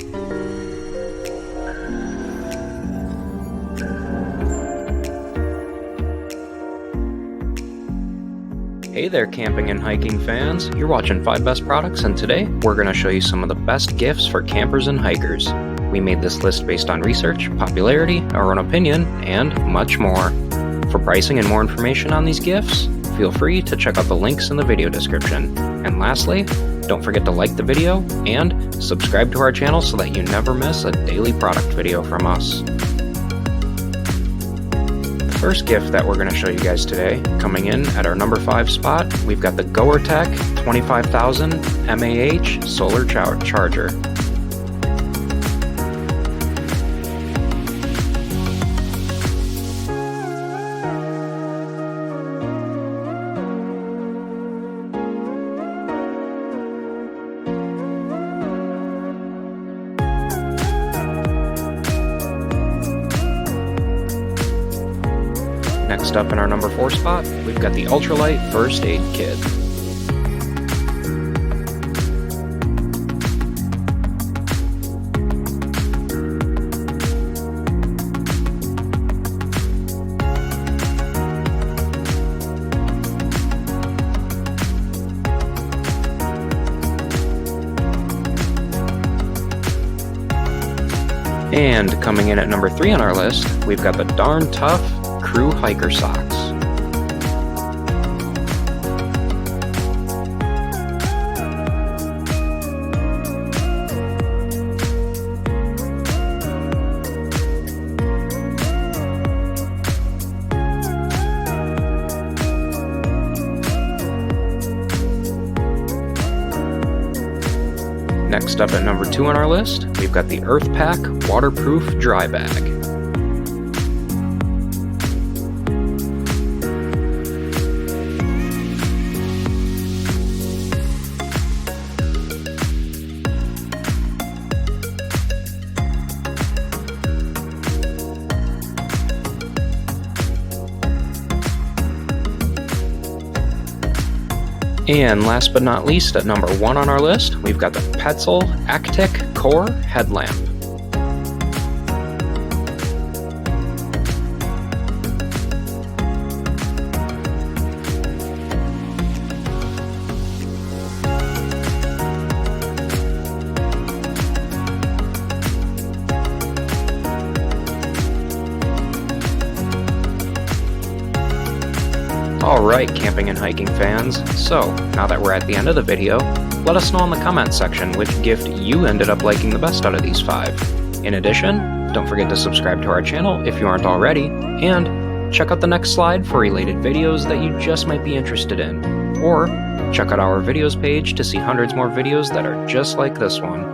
Hey there, camping and hiking fans. You're watching 5 Best Products, and today we're going to show you some of the best gifts for campers and hikers. We made this list based on research, popularity, our own opinion, and much more. For pricing and more information on these gifts, feel free to check out the links in the video description. And lastly, don't forget to like the video and subscribe to our channel so that you never miss a daily product video from us. First gift that we're going to show you guys today, coming in at our number 5 spot, we've got the GoerTek 25,000 mAh solar charger. Next up in our number 4 spot, we've got the Ultralight First Aid Kit. And coming in at number 3 on our list, we've got the Darn Tough Crew Hiker Socks. Next up at number 2 on our list, we've got the EarthPack Waterproof Dry Bag. And last but not least, at number 1 on our list, we've got the PETZL ACTIK Core Headlamp. Alright, camping and hiking fans, so now that we're at the end of the video, let us know in the comments section which gift you ended up liking the best out of these 5. In addition, don't forget to subscribe to our channel if you aren't already, and check out the next slide for related videos that you just might be interested in. Or check out our videos page to see hundreds more videos that are just like this one.